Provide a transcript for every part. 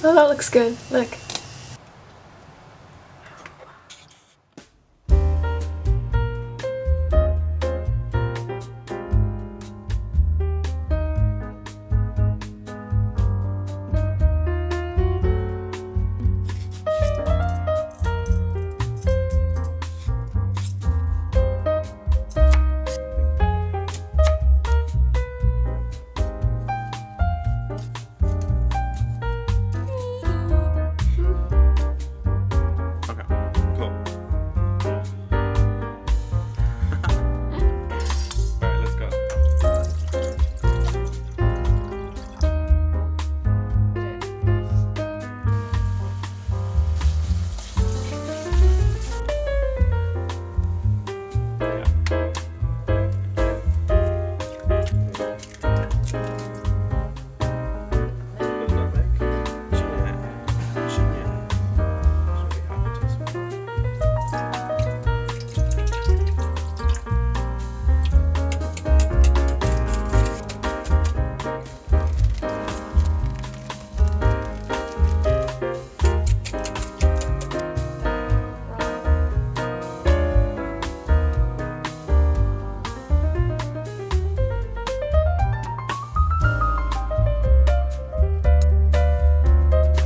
Oh, that looks good. Look.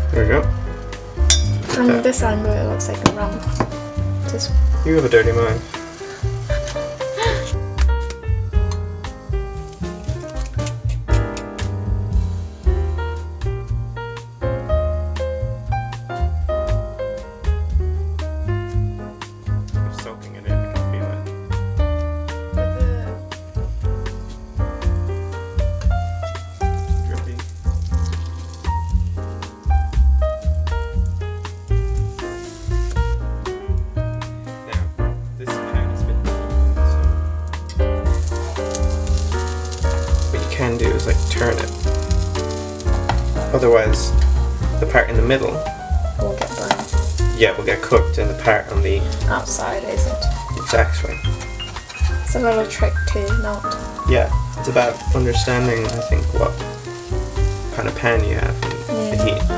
There we go. From this angle it looks like a rum. This You have a dirty mind. You're soaking it in, I can feel it. Drippy. Can do is like turn it, otherwise the part in the middle will get burned. will get cooked and the part on the Outside isn't. exactly. It's a little trick to not. It's about understanding, I think, what kind of pan you have and the heat.